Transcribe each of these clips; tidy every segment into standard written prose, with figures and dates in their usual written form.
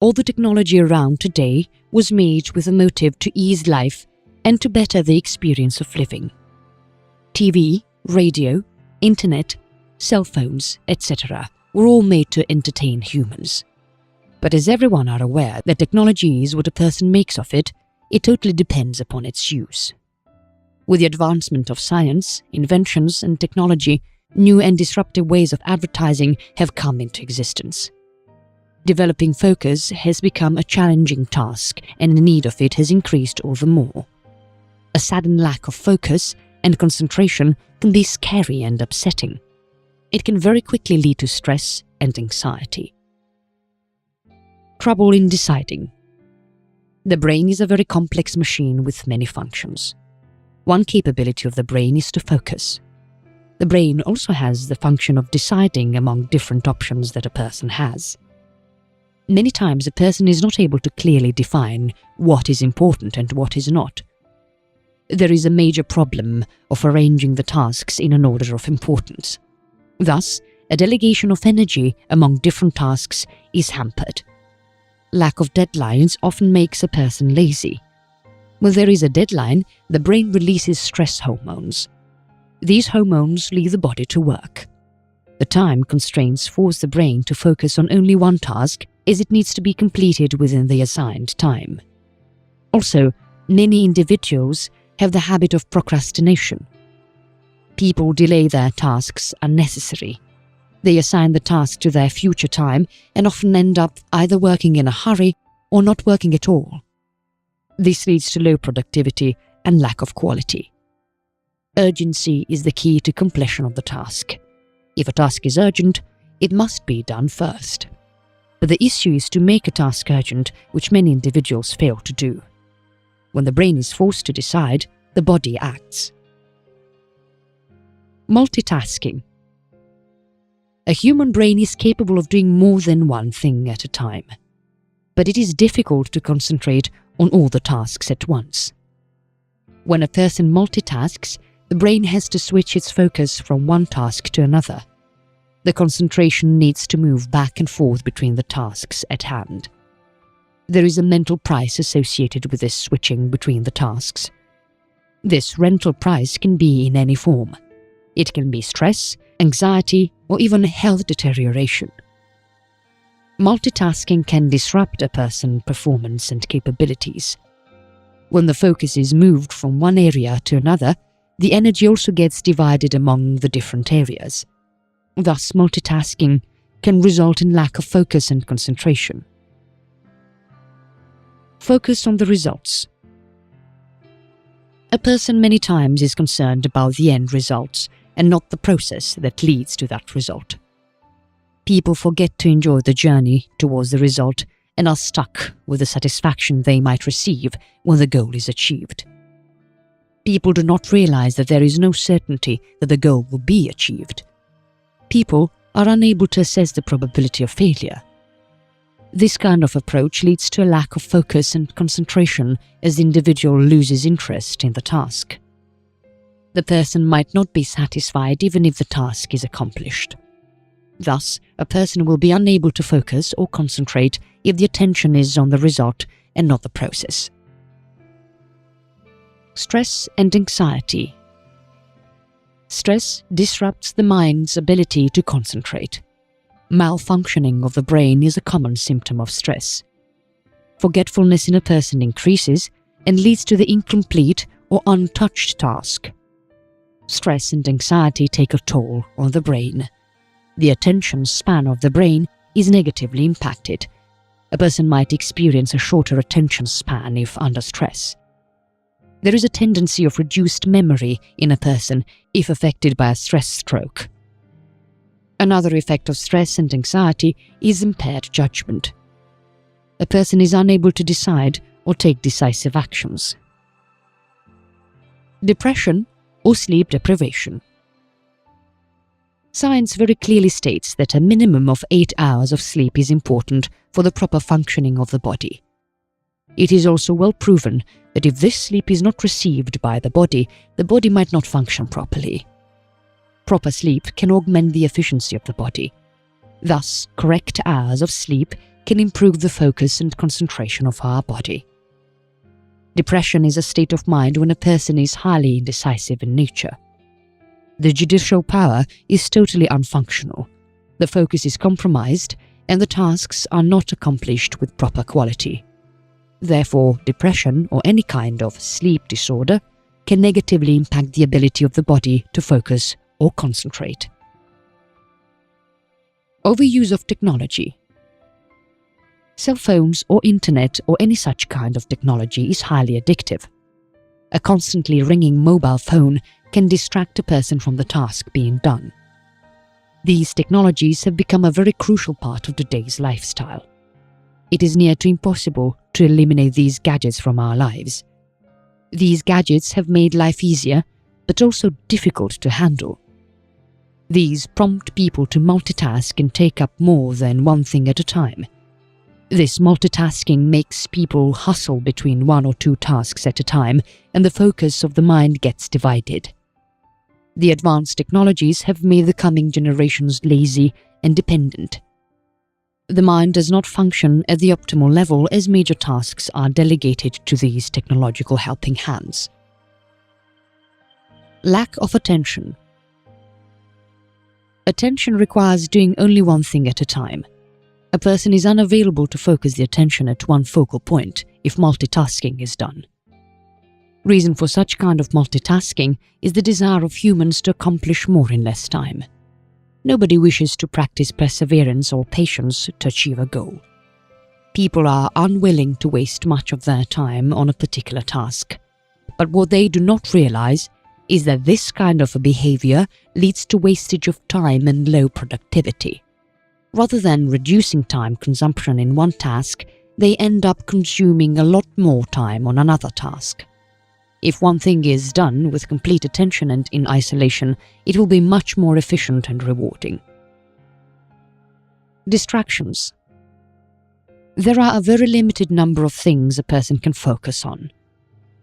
All the technology around today was made with a motive to ease life and to better the experience of living. TV, radio, internet, cell phones, etc. were all made to entertain humans. But as everyone are aware that technology is what a person makes of it, it totally depends upon its use. With the advancement of science, inventions and technology, new and disruptive ways of advertising have come into existence. Developing focus has become a challenging task, and the need of it has increased all the more. A sudden lack of focus and concentration can be scary and upsetting. It can very quickly lead to stress and anxiety. Trouble in deciding. The brain is a very complex machine with many functions. One capability of the brain is to focus. The brain also has the function of deciding among different options that a person has. Many times a person is not able to clearly define what is important and what is not. There is a major problem of arranging the tasks in an order of importance. Thus, a delegation of energy among different tasks is hampered. Lack of deadlines often makes a person lazy. When there is a deadline, the brain releases stress hormones. These hormones leave the body to work. The time constraints force the brain to focus on only one task, as it needs to be completed within the assigned time. Also, many individuals have the habit of procrastination. People delay their tasks unnecessarily. They assign the task to their future time and often end up either working in a hurry or not working at all. This leads to low productivity and lack of quality. Urgency is the key to completion of the task. If a task is urgent, it must be done first. But the issue is to make a task urgent, which many individuals fail to do. When the brain is forced to decide, the body acts. Multitasking. A human brain is capable of doing more than one thing at a time. But it is difficult to concentrate on all the tasks at once. When a person multitasks, the brain has to switch its focus from one task to another. The concentration needs to move back and forth between the tasks at hand. There is a mental price associated with this switching between the tasks. This rental price can be in any form. It can be stress, anxiety, or even health deterioration. Multitasking can disrupt a person's performance and capabilities. When the focus is moved from one area to another, the energy also gets divided among the different areas. Thus, multitasking can result in lack of focus and concentration. Focus on the results. A person many times is concerned about the end results and not the process that leads to that result. People forget to enjoy the journey towards the result and are stuck with the satisfaction they might receive when the goal is achieved. People do not realize that there is no certainty that the goal will be achieved. People are unable to assess the probability of failure. This kind of approach leads to a lack of focus and concentration as the individual loses interest in the task. The person might not be satisfied even if the task is accomplished. Thus, a person will be unable to focus or concentrate if the attention is on the result and not the process. Stress and anxiety. Stress disrupts the mind's ability to concentrate. Malfunctioning of the brain is a common symptom of stress. Forgetfulness in a person increases and leads to the incomplete or untouched task. Stress and anxiety take a toll on the brain. The attention span of the brain is negatively impacted. A person might experience a shorter attention span if under stress. There is a tendency of reduced memory in a person if affected by a stress stroke. Another effect of stress and anxiety is impaired judgment. A person is unable to decide or take decisive actions. Depression or sleep deprivation. Science very clearly states that a minimum of 8 hours of sleep is important for the proper functioning of the body. It is also well proven that if this sleep is not received by the body might not function properly. Proper sleep can augment the efficiency of the body. Thus, correct hours of sleep can improve the focus and concentration of our body. Depression is a state of mind when a person is highly indecisive in nature. The judicial power is totally unfunctional, the focus is compromised, and the tasks are not accomplished with proper quality. Therefore, depression or any kind of sleep disorder can negatively impact the ability of the body to focus or concentrate. Overuse of technology. Cell phones or internet or any such kind of technology is highly addictive. A constantly ringing mobile phone can distract a person from the task being done. These technologies have become a very crucial part of today's lifestyle. It is near to impossible to eliminate these gadgets from our lives. These gadgets have made life easier, but also difficult to handle. These prompt people to multitask and take up more than one thing at a time. This multitasking makes people hustle between one or two tasks at a time, and the focus of the mind gets divided. The advanced technologies have made the coming generations lazy and dependent. The mind does not function at the optimal level as major tasks are delegated to these technological helping hands. Lack of attention. Attention requires doing only one thing at a time. A person is unavailable to focus the attention at one focal point if multitasking is done. Reason for such kind of multitasking is the desire of humans to accomplish more in less time. Nobody wishes to practice perseverance or patience to achieve a goal. People are unwilling to waste much of their time on a particular task. But what they do not realize is that this kind of a behavior leads to wastage of time and low productivity. Rather than reducing time consumption in one task, they end up consuming a lot more time on another task. If one thing is done with complete attention and in isolation, it will be much more efficient and rewarding. Distractions. There are a very limited number of things a person can focus on.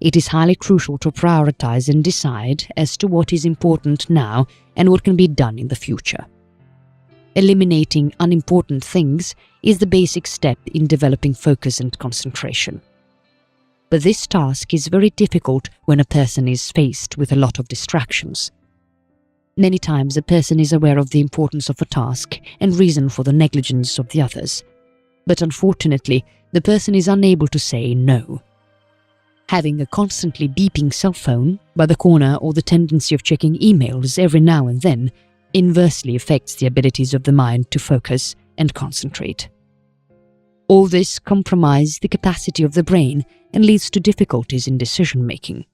It is highly crucial to prioritize and decide as to what is important now and what can be done in the future. Eliminating unimportant things is the basic step in developing focus and concentration. But this task is very difficult when a person is faced with a lot of distractions. Many times a person is aware of the importance of a task and reason for the negligence of the others. But unfortunately, the person is unable to say no. Having a constantly beeping cell phone by the corner or the tendency of checking emails every now and then inversely affects the abilities of the mind to focus and concentrate. All this compromises the capacity of the brain and leads to difficulties in decision-making.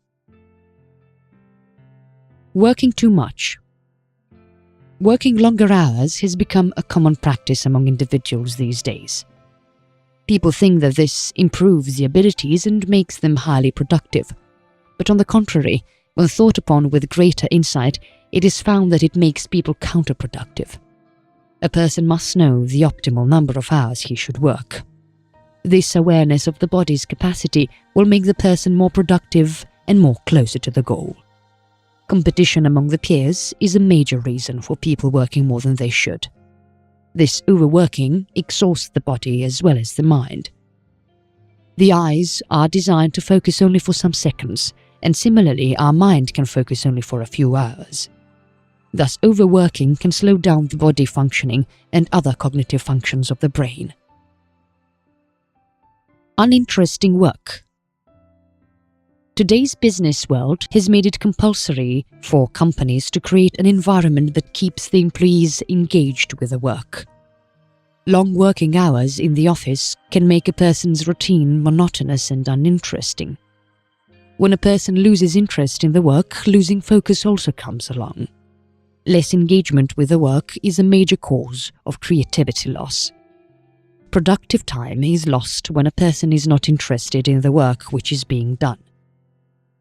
Working too much. Working longer hours has become a common practice among individuals these days. People think that this improves the abilities and makes them highly productive. But on the contrary, when thought upon with greater insight, it is found that it makes people counterproductive. A person must know the optimal number of hours he should work. This awareness of the body's capacity will make the person more productive and more closer to the goal. Competition among the peers is a major reason for people working more than they should. This overworking exhausts the body as well as the mind. The eyes are designed to focus only for some seconds, and similarly our mind can focus only for a few hours. Thus, overworking can slow down the body functioning and other cognitive functions of the brain. Uninteresting work. Today's business world has made it compulsory for companies to create an environment that keeps the employees engaged with the work. Long working hours in the office can make a person's routine monotonous and uninteresting. When a person loses interest in the work, losing focus also comes along. Less engagement with the work is a major cause of creativity loss. Productive time is lost when a person is not interested in the work which is being done.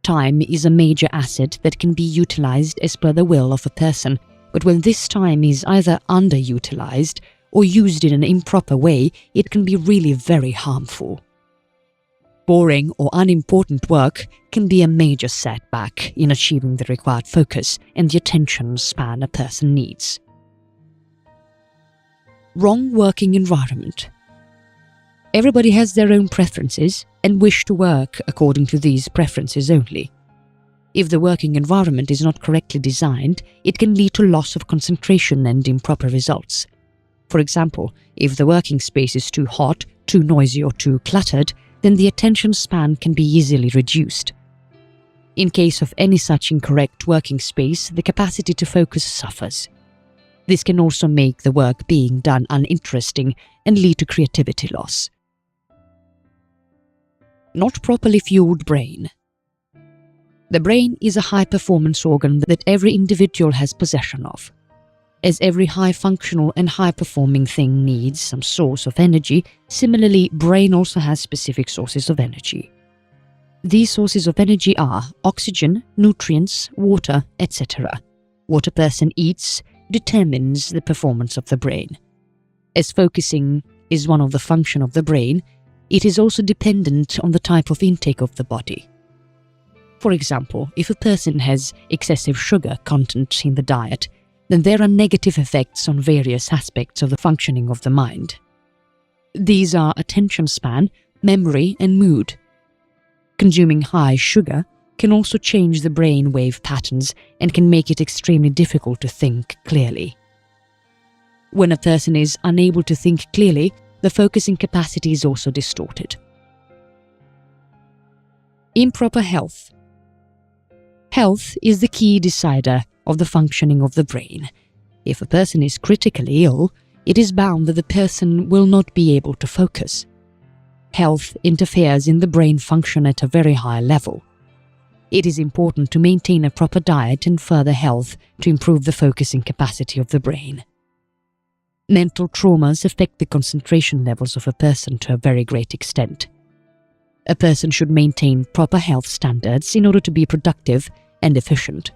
Time is a major asset that can be utilized as per the will of a person, but when this time is either underutilized or used in an improper way, it can be really very harmful. Boring or unimportant work can be a major setback in achieving the required focus and the attention span a person needs. Wrong working environment. Everybody has their own preferences and wish to work according to these preferences only. If the working environment is not correctly designed, it can lead to loss of concentration and improper results. For example, if the working space is too hot, too noisy or too cluttered, then the attention span can be easily reduced. In case of any such incorrect working space, the capacity to focus suffers. This can also make the work being done uninteresting and lead to creativity loss. Not properly fueled brain. The brain is a high-performance organ that every individual has possession of. As every high-functional and high-performing thing needs some source of energy, similarly, brain also has specific sources of energy. These sources of energy are oxygen, nutrients, water, etc. What a person eats determines the performance of the brain. As focusing is one of the functions of the brain, it is also dependent on the type of intake of the body. For example, if a person has excessive sugar content in the diet, then there are negative effects on various aspects of the functioning of the mind. These are attention span, memory, and mood. Consuming high sugar can also change the brain wave patterns and can make it extremely difficult to think clearly. When a person is unable to think clearly, the focusing capacity is also distorted. Improper health. Health is the key decider of the functioning of the brain. If a person is critically ill, it is bound that the person will not be able to focus. Health interferes in the brain function at a very high level. It is important to maintain a proper diet and further health to improve the focusing capacity of the brain. Mental traumas affect the concentration levels of a person to a very great extent. A person should maintain proper health standards in order to be productive and efficient.